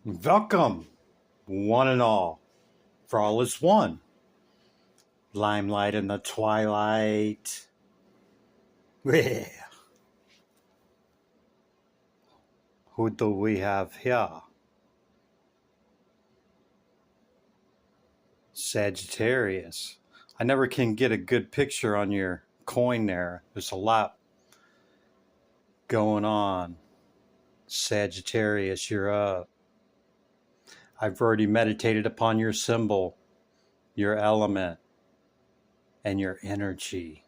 Welcome, one and all, for all is one. Limelight in the twilight. Yeah. Who do we have here? Sagittarius. I never can get a good picture on your coin there. There's a lot going on. Sagittarius, you're up. I've already meditated upon your symbol, your element, and your energy.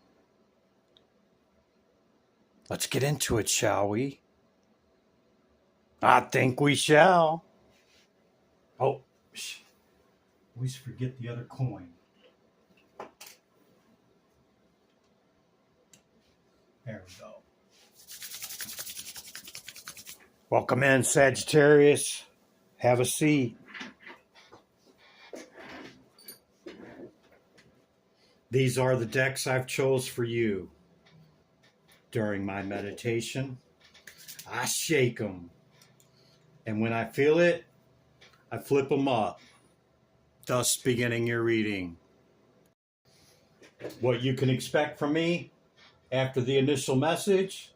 Let's get into it, shall we? I think we shall. Oh, always forget the other coin. There we go. Welcome in, Sagittarius. Have a seat. These are the decks I've chose for you. During my meditation, I shake them. And when I feel it, I flip them up, thus beginning your reading. What you can expect from me after the initial message,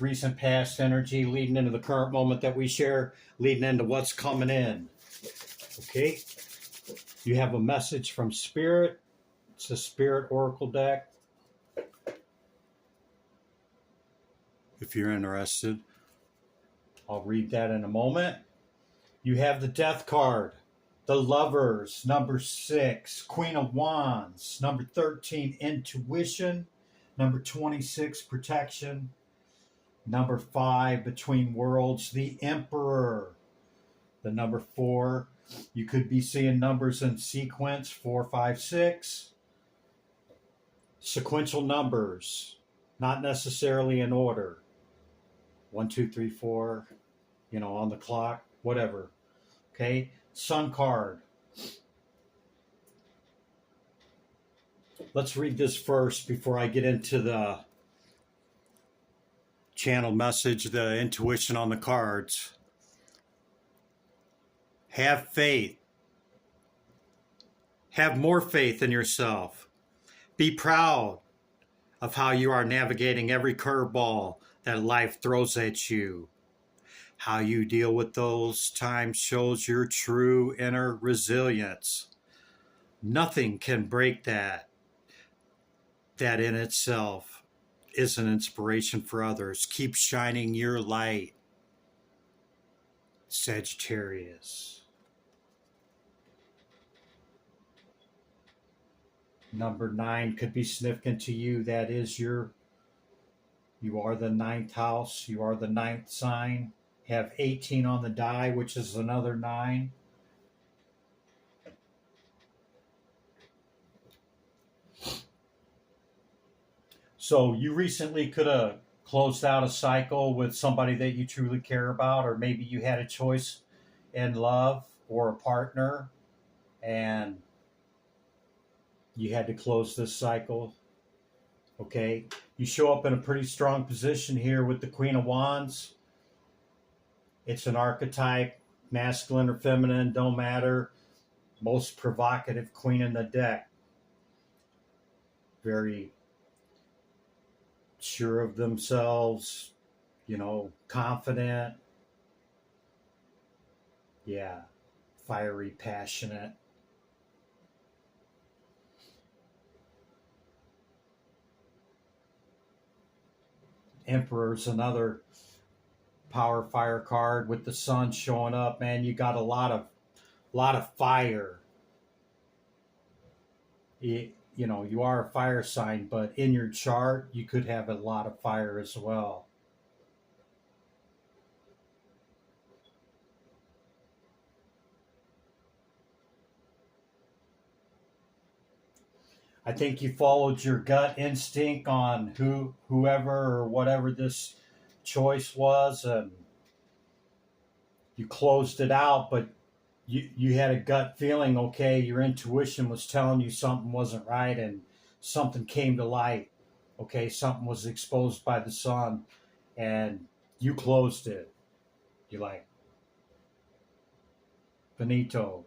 recent past energy leading into the current moment that we share, leading into what's coming in. Okay? You have a message from Spirit. It's a Spirit Oracle deck. If you're interested, I'll read that in a moment. You have the Death card, the Lovers, number 6, Queen of Wands, number 13, Intuition, number 26, Protection, number 5, Between Worlds, the Emperor, the number 4. You could be seeing numbers in sequence, 4, 5, 6. Sequential numbers, not necessarily in order. 1, 2, 3, 4, on the clock, whatever. Okay, Sun card. Let's read this first before I get into the channel message, the intuition on the cards. Have faith. Have more faith in yourself. Be proud of how you are navigating every curveball that life throws at you. How you deal with those times shows your true inner resilience. Nothing can break that. That in itself is an inspiration for others. Keep shining your light, Sagittarius. Number 9 could be significant to you. That is you are the 9th house. You are the 9th sign. Have 18 on the die, which is another 9. So you recently could have closed out a cycle with somebody that you truly care about, or maybe you had a choice in love or a partner, and you had to close this cycle. Okay, you show up in a pretty strong position here with the Queen of Wands. It's an archetype, masculine or feminine, don't matter. Most provocative queen in the deck. Very sure of themselves, confident. Yeah, fiery, passionate. Emperor's another power fire card with the sun showing up. Man, you got a lot of fire. You are a fire sign, but in your chart you could have a lot of fire as well. I think you followed your gut instinct on whoever or whatever this choice was, and you closed it out, but you had a gut feeling. Okay, your intuition was telling you something wasn't right, and something came to light. Okay, something was exposed by the sun, and you closed it. You're like, Finito.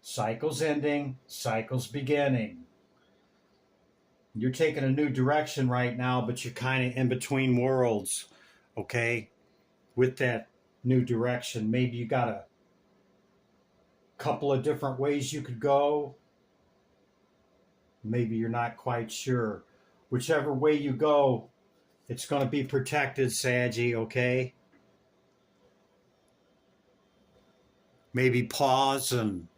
Cycle's ending, cycle's beginning. You're taking a new direction right now, but you're kind of in between worlds, okay? With that new direction, maybe you got a couple of different ways you could go. Maybe you're not quite sure. Whichever way you go, it's going to be protected, Saggy, okay? Maybe pause and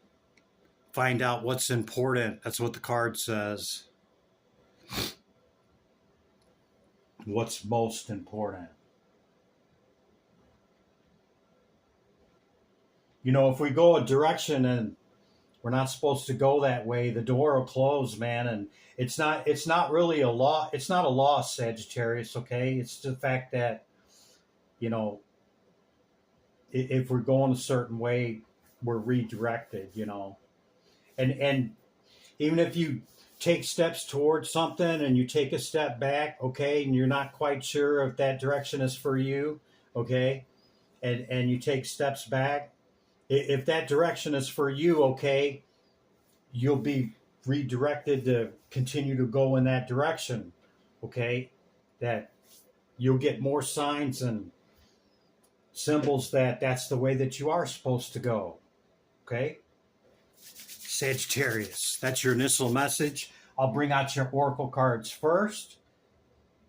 find out what's important. That's what the card says. What's most important? You know, if we go a direction and we're not supposed to go that way, the door will close, man. And it's not really a law. It's not a loss, Sagittarius, okay? It's the fact that, you know, if we're going a certain way, we're redirected, you know. And even if you take steps towards something and you take a step back, okay, and you're not quite sure if that direction is for you, okay, and you take steps back, if that direction is for you, okay, you'll be redirected to continue to go in that direction, okay, that you'll get more signs and symbols that that's the way that you are supposed to go, okay? Sagittarius, that's your initial message. I'll bring out your oracle cards first,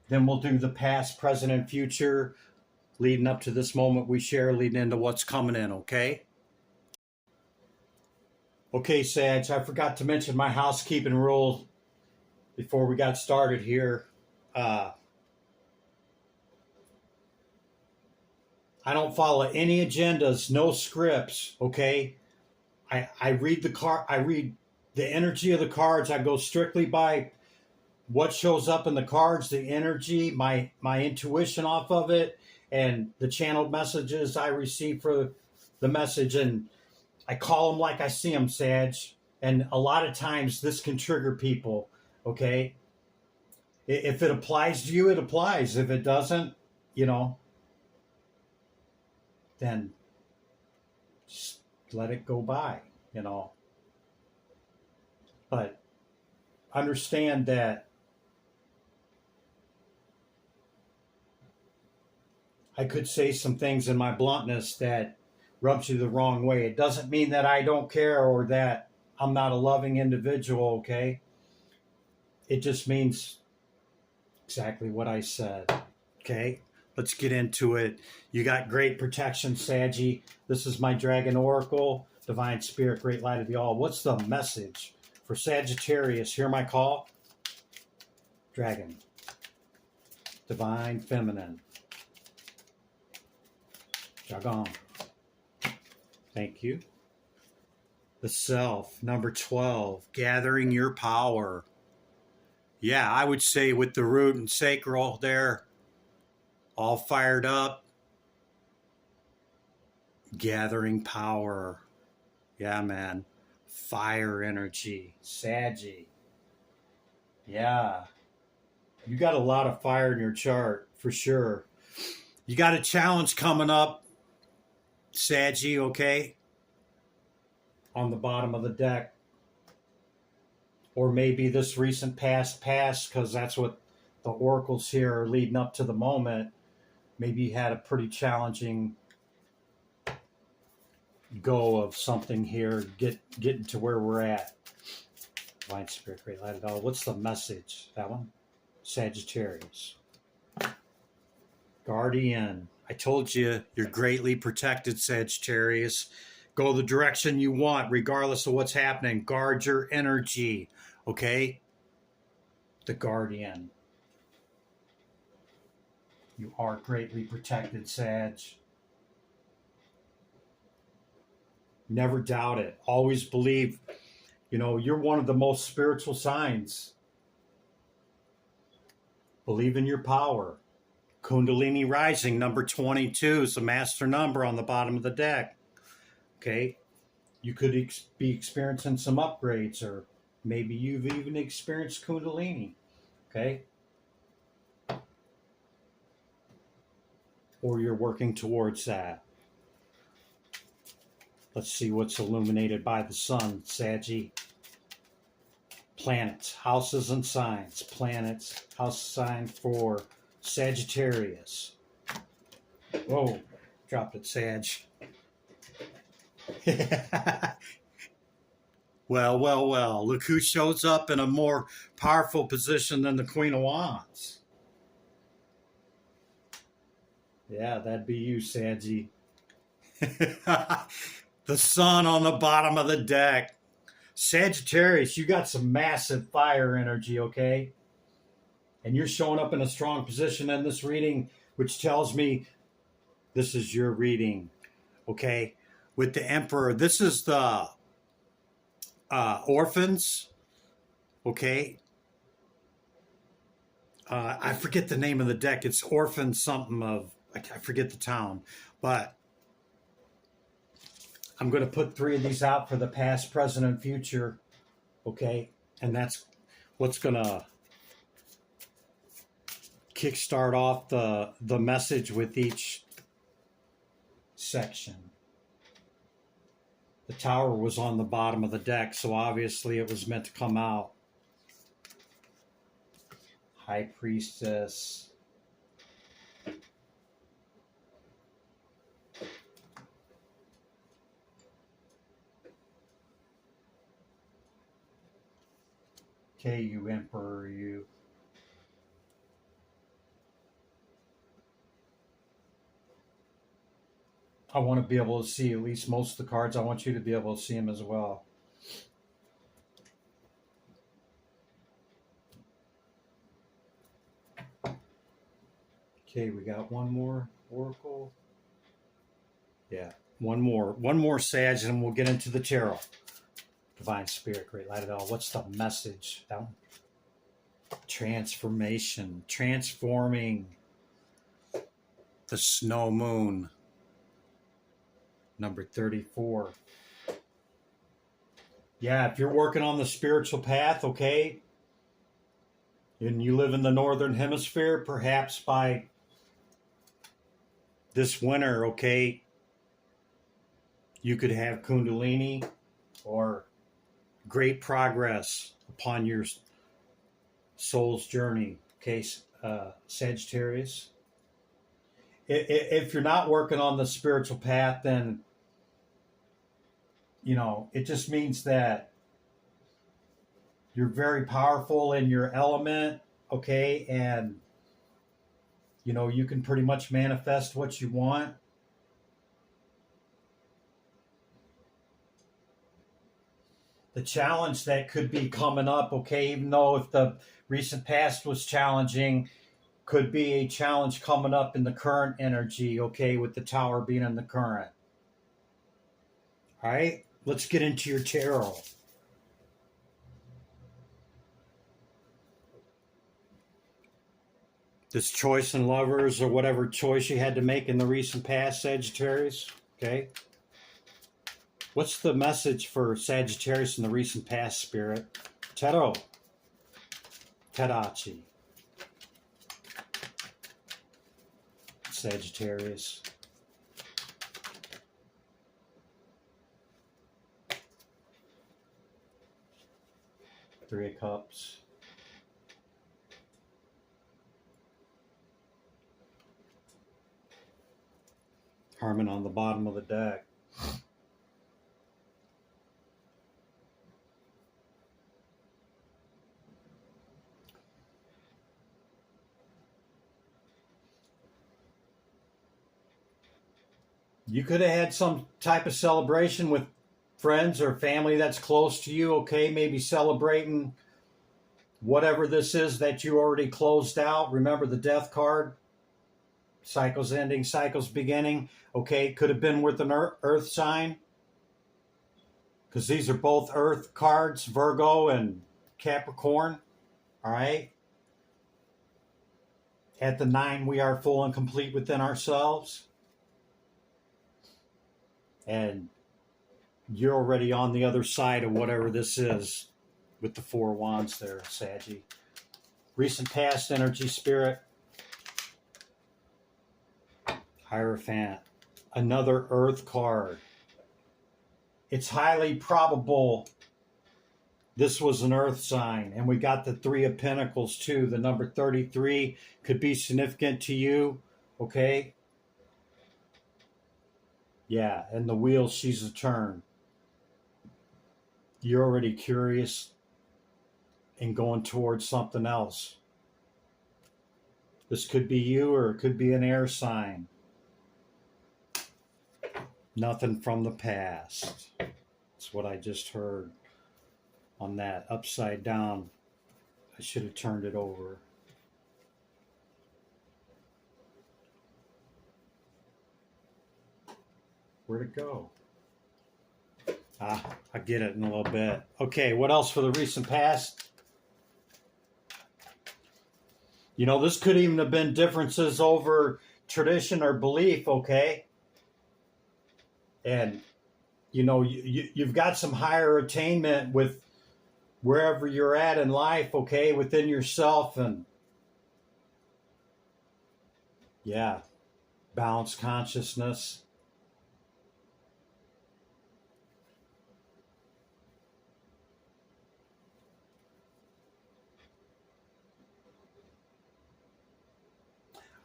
then we'll do the past, present, and future leading up to this moment we share, leading into what's coming in, okay? Okay, Sag, I forgot to mention my housekeeping rule before we got started here. I don't follow any agendas, no scripts, okay? I read the energy of the cards. I go strictly by what shows up in the cards, the energy, my intuition off of it, and the channeled messages I receive for the message, and I call them like I see them, Sag. And a lot of times this can trigger people, okay? If it applies to you, it applies. If it doesn't, you know, then just let it go by, you know. But understand that I could say some things in my bluntness that rubs you the wrong way. It doesn't mean that I don't care or that I'm not a loving individual, okay? It just means exactly what I said, okay? Let's get into it. You got great protection, Saggy. This is my Dragon Oracle, Divine Spirit, Great Light of the All. What's the message for Sagittarius? Hear my call? Dragon. Divine Feminine. Dragon. Thank you. The Self, number 12, gathering your power. Yeah, I would say with the root and sacral there, all fired up, gathering power. Yeah, man. Fire energy. Saggy. Yeah. You got a lot of fire in your chart, for sure. You got a challenge coming up, Saggy, okay? On the bottom of the deck. Or maybe this recent past, because that's what the oracles here are leading up to the moment. Maybe you had a pretty challenging go of something here, getting to where we're at. Divine Spirit, Great Light of All. What's the message? That one? Sagittarius. Guardian. I told you, you're greatly protected, Sagittarius. Go the direction you want, regardless of what's happening. Guard your energy, okay? The Guardian. You are greatly protected, Sag. Never doubt it. Always believe, you know, you're one of the most spiritual signs. Believe in your power. Kundalini rising, number 22 is the master number on the bottom of the deck. Okay? You could be experiencing some upgrades, or maybe you've even experienced Kundalini. Okay? Or you're working towards that. Let's see what's illuminated by the sun, Saggy. Planets, houses and signs. Planets, house sign for Sagittarius. Whoa, dropped it, Sag. Well. Look who shows up in a more powerful position than the Queen of Wands. Yeah, that'd be you, Saggy. The sun on the bottom of the deck. Sagittarius, you got some massive fire energy, okay? And you're showing up in a strong position in this reading, which tells me this is your reading, okay? With the Emperor, this is the orphans, okay? I forget the name of the deck. It's orphan something of, I forget the town, but I'm going to put 3 of these out for the past, present, and future, okay? And that's what's going to kickstart off the message with each section. The Tower was on the bottom of the deck, so obviously it was meant to come out. High Priestess. Okay, you Emperor, you. I want to be able to see at least most of the cards. I want you to be able to see them as well. Okay, we got one more Oracle. Yeah, one more Sag, and we'll get into the tarot. Divine Spirit, Great Light of All. What's the message? Transformation, transforming the snow moon. Number 34. Yeah, if you're working on the spiritual path, okay, and you live in the northern hemisphere, perhaps by this winter, okay, you could have Kundalini or great progress upon your soul's journey, okay, Sagittarius. If you're not working on the spiritual path, then, you know, it just means that you're very powerful in your element, okay, and, you know, you can pretty much manifest what you want. The challenge that could be coming up, okay, even though if the recent past was challenging, could be a challenge coming up in the current energy, okay, with the Tower being in the current. All right, let's get into your tarot. This choice in lovers or whatever choice you had to make in the recent past, Sagittarius, okay? What's the message for Sagittarius in the recent past, Spirit? Tarot. Tarachi. Sagittarius. Three of Cups. Harmon on the bottom of the deck. You could have had some type of celebration with friends or family that's close to you, okay? Maybe celebrating whatever this is that you already closed out. Remember the Death card? Cycles ending, cycles beginning. Okay, could have been with an earth sign, because these are both earth cards, Virgo and Capricorn. All right. At the 9, we are full and complete within ourselves. And you're already on the other side of whatever this is with the 4 wands there, Saggy. Recent past energy, Spirit. Hierophant. Another earth card. it's highly probable this was an earth sign. And we got the 3 of Pentacles too. The number 33 could be significant to you. Okay. Yeah. And the wheel sees a turn. You're already curious and going towards something else. This could be you, or it could be an air sign. Nothing from the past. That's what I just heard on that upside down. I should have turned it over. Where'd it go? I get it in a little bit. Okay, what else for the recent past? You know, this could even have been differences over tradition or belief, okay? And, you know, you've got some higher attainment with wherever you're at in life, okay, within yourself. And, yeah, balanced consciousness.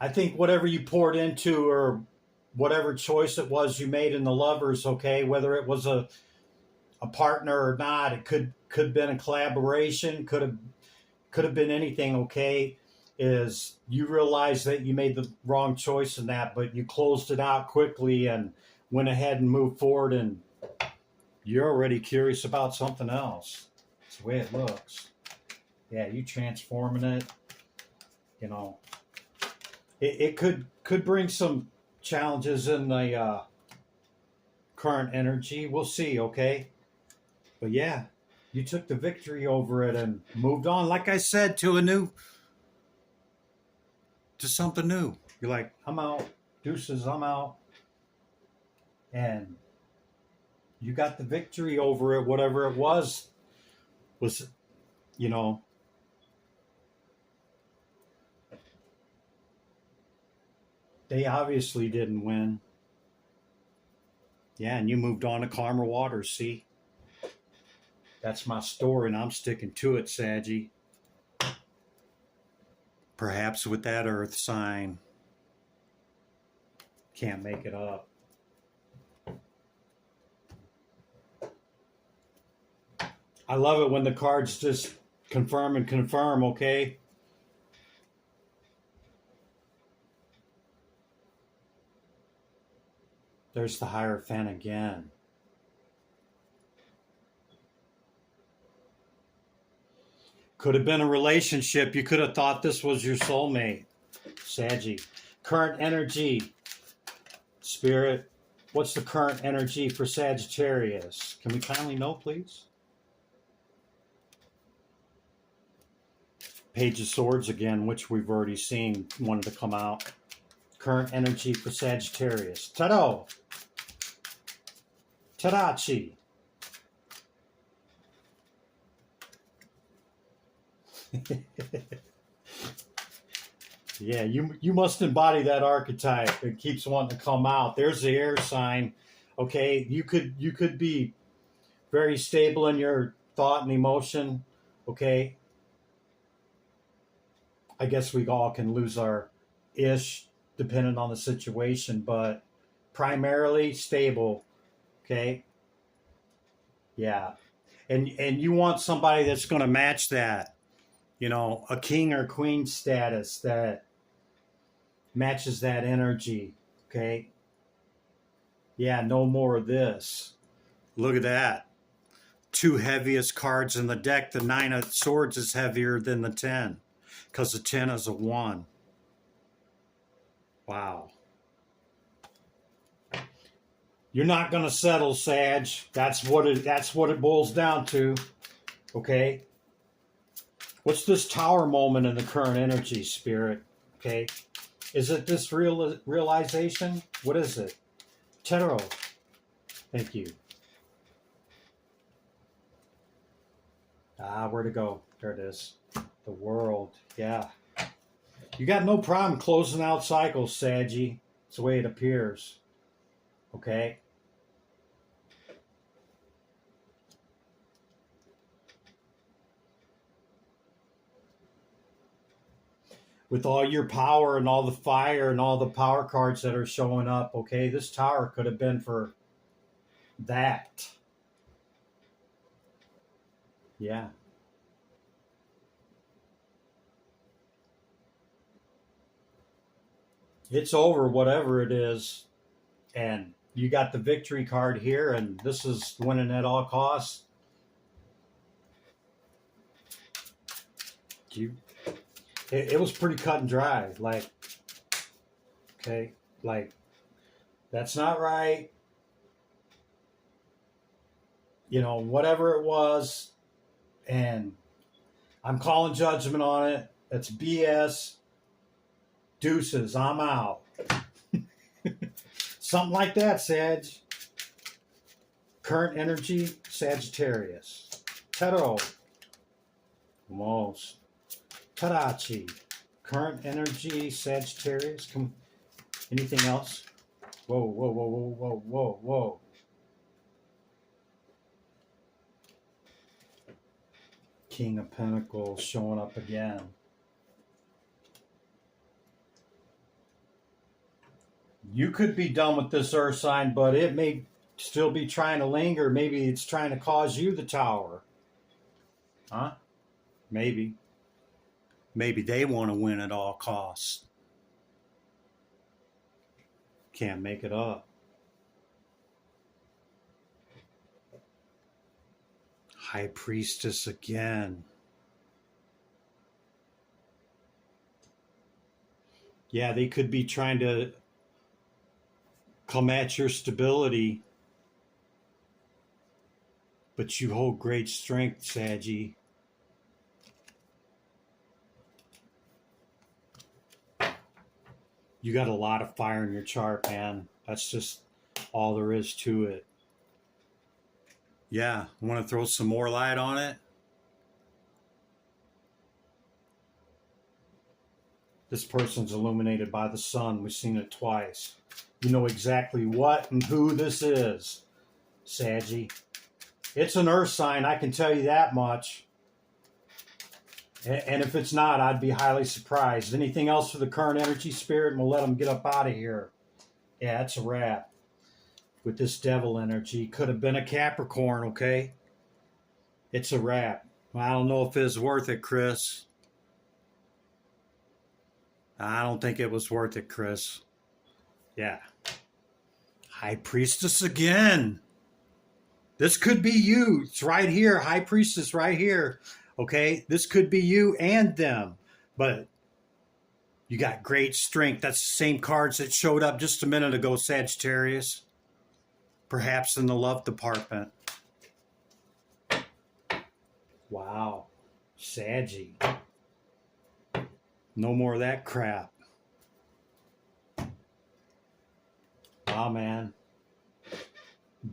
I think whatever you poured into, or whatever choice it was you made in the lovers, okay, whether it was a partner or not, it could have been a collaboration, could have been anything, okay, is you realize that you made the wrong choice in that, but you closed it out quickly and went ahead and moved forward, and you're already curious about something else. That's the way it looks. Yeah, you transforming it, you know. It could bring some challenges in the current energy. We'll see, okay? But yeah, you took the victory over it and moved on. Like I said, to something new. You're like, I'm out. Deuces, I'm out. And you got the victory over it, whatever it was, you know, they obviously didn't win. Yeah, and you moved on to calmer waters, see? That's my story, and I'm sticking to it, Saggy. Perhaps with that earth sign. Can't make it up. I love it when the cards just confirm and confirm, okay? There's the Hierophant again. Could have been a relationship. You could have thought this was your soulmate. Saggy. Current energy. Spirit. What's the current energy for Sagittarius? Can we kindly know, please? Page of Swords again, which we've already seen, wanted to come out. Current energy for Sagittarius. Ta-da! Tadachi. Yeah, you must embody that archetype. It keeps wanting to come out. There's the air sign. Okay, you could be very stable in your thought and emotion. Okay, I guess we all can lose our ish depending on the situation, but primarily stable. Okay, yeah, and you want somebody that's going to match that. You know, a king or queen status that matches that energy, okay? Yeah, no more of this. Look at that. 2 heaviest cards in the deck. The 9 of Swords is heavier than the 10 because the 10 is a 1. Wow. You're not going to settle, Sag. That's what it boils down to, okay? What's this Tower moment in the current energy, Spirit? Okay. Is it this realization? What is it? Tero. Thank you. Where to go? There it is. The World. Yeah. You got no problem closing out cycles, Saggy. It's the way it appears. Okay. with all your power and all the fire and all the power cards that are showing up, okay, this tower could have been for that. Yeah. It's over, whatever it is. And you got the victory card here, and this is winning at all costs. You, it was pretty cut and dry. Like, okay, like, that's not right. You know, whatever it was, and I'm calling judgment on it. That's BS. Deuces, I'm out. Something like that, Sag. Current energy, Sagittarius. Taro. Almost. Tarachi. Current energy, Sagittarius. Come. Anything else? Whoa, whoa, whoa, whoa, whoa, whoa, whoa. King of Pentacles showing up again. You could be done with this earth sign, but it may still be trying to linger. Maybe it's trying to cause you the tower. Huh? Maybe. Maybe they want to win at all costs. Can't make it up. High Priestess again. Yeah, they could be trying to come at your stability, but you hold great strength, Saggy. You got a lot of fire in your chart, man. That's just all there is to it. Yeah, want to throw some more light on it? This person's illuminated by the sun. We've seen it twice. You know exactly what and who this is, Saggy. It's an earth sign, I can tell you that much. And if it's not, I'd be highly surprised. Anything else for the current energy, Spirit? And we'll let them get up out of here. Yeah, it's a wrap. With this devil energy. Could have been a Capricorn, okay? It's a wrap. I don't know if it's worth it, Chris. I don't think it was worth it, Chris. Yeah. High Priestess again. This could be you. It's right here. High Priestess right here. Okay? This could be you and them. But you got great strength. That's the same cards that showed up just a minute ago, Sagittarius. Perhaps in the love department. Wow. Saggy. No more of that crap. Wow, man.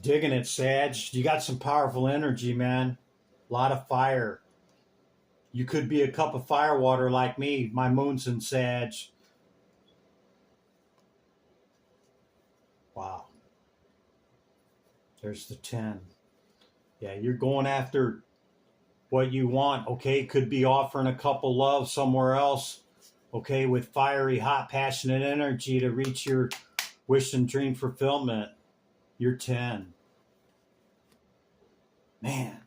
Digging it, Sag. You got some powerful energy, man. A lot of fire. You could be a cup of fire water like me. My moon's in Sag. Wow. There's the 10. Yeah, you're going after what you want, okay? Could be offering a couple love somewhere else, okay, with fiery, hot, passionate energy to reach your wish and dream fulfillment. You're 10. Man,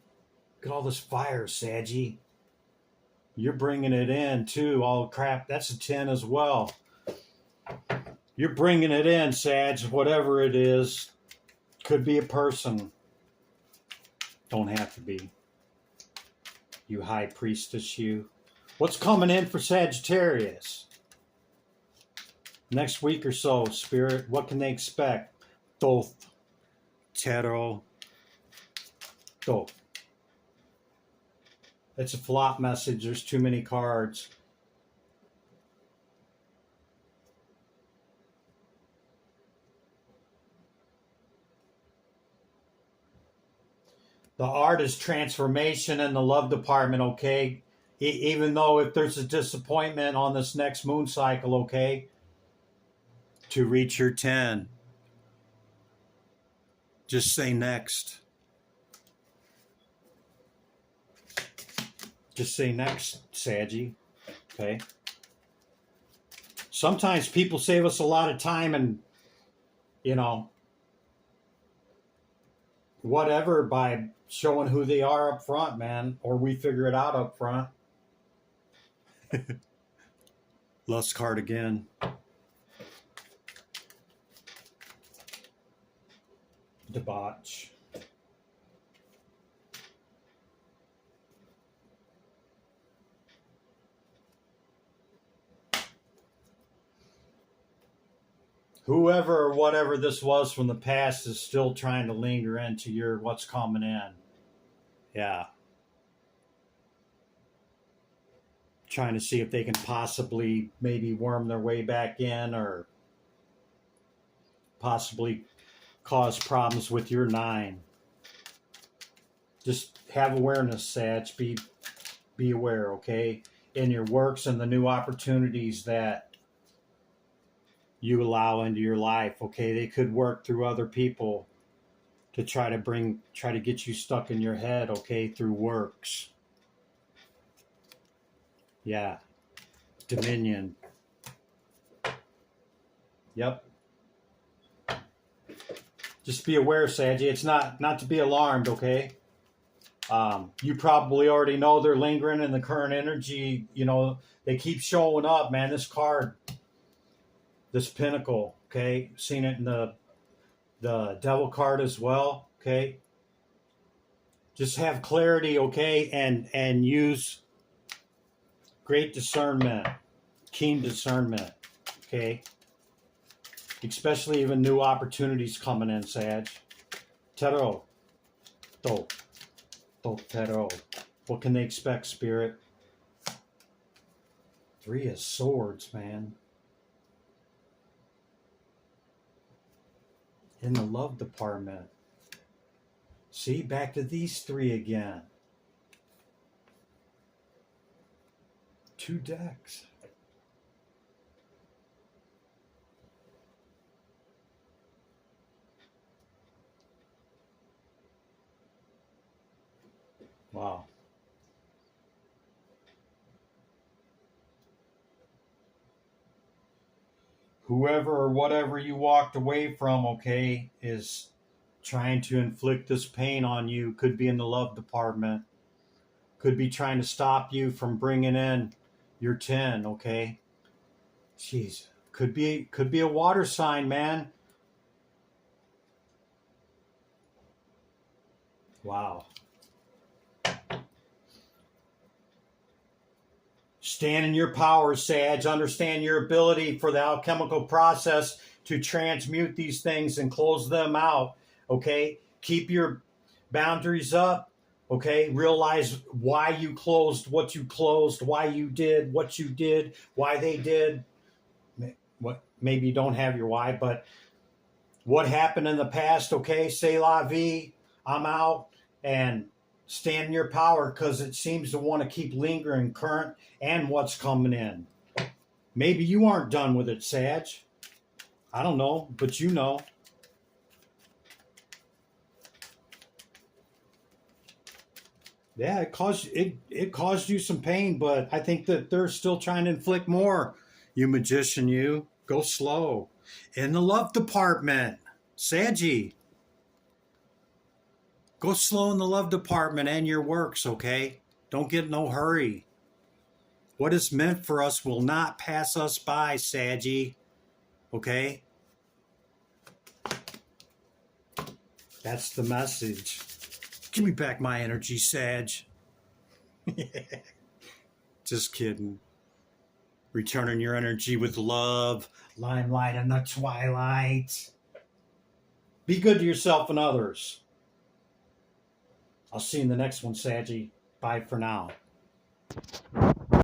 look at all this fire, Saggy. You're bringing it in, too. All crap, that's a 10 as well. You're bringing it in, Sag, whatever it is. Could be a person. Don't have to be. You High Priestess, you. What's coming in for Sagittarius? Next week or so, Spirit, what can they expect? Thoth. Tero. Thoth. It's a flop message. There's too many cards. The art is transformation in the love department, okay? Even though if there's a disappointment on this next moon cycle, okay? To reach your 10. Just say next. Just say next, Saggy. Okay? sometimes people save us a lot of time and, you know, whatever by showing who they are up front, man, or we figure it out up front. Lust card again. Debauch. Whoever or whatever this was from the past is still trying to linger into your what's coming in. Yeah. Trying to see if they can possibly maybe worm their way back in or possibly cause problems with your 9. Just have awareness, Sag. Be aware, okay? In your works and the new opportunities that you allow into your life, okay? They could work through other people to try to get you stuck in your head, okay, through works. Yeah. Dominion. Yep. Just be aware, Saggy. It's not to be alarmed, okay? You probably already know they're lingering in the current energy. You know, they keep showing up, man. This card, this Pinnacle, okay? Seen it in the Devil card as well, okay? Just have clarity, okay? And use great discernment, keen discernment, okay? Especially even new opportunities coming in, Sag. Tarot. Tarot. What can they expect, Spirit? 3 of Swords, man. In the love department. See, back to these 3 again. 2 decks. Wow. Whoever or whatever you walked away from, okay, is trying to inflict this pain on you. Could be in the love department. Could be trying to stop you from bringing in your 10, okay? Jeez. Could be a water sign, man. Wow. Stand in your power, Sag. Understand your ability for the alchemical process to transmute these things and close them out, okay? Keep your boundaries up, okay? Realize why you closed what you closed, why you did what you did, why they did. What, maybe you don't have your why, but what happened in the past, okay? C'est la vie. I'm out. And stand in your power, because it seems to want to keep lingering current and what's coming in. Maybe you aren't done with it, Sag. I don't know, but you know. Yeah, it caused you some pain, but I think that they're still trying to inflict more. You magician, you. Go slow. In the love department, Saggy. Go slow in the love department and your works, okay? Don't get no hurry. What is meant for us will not pass us by, Saggy. Okay? That's the message. Give me back my energy, Sag. Just kidding. Returning your energy with love, limelight in the twilight. Be good to yourself and others. I'll see you in the next one, Saggy. Bye for now.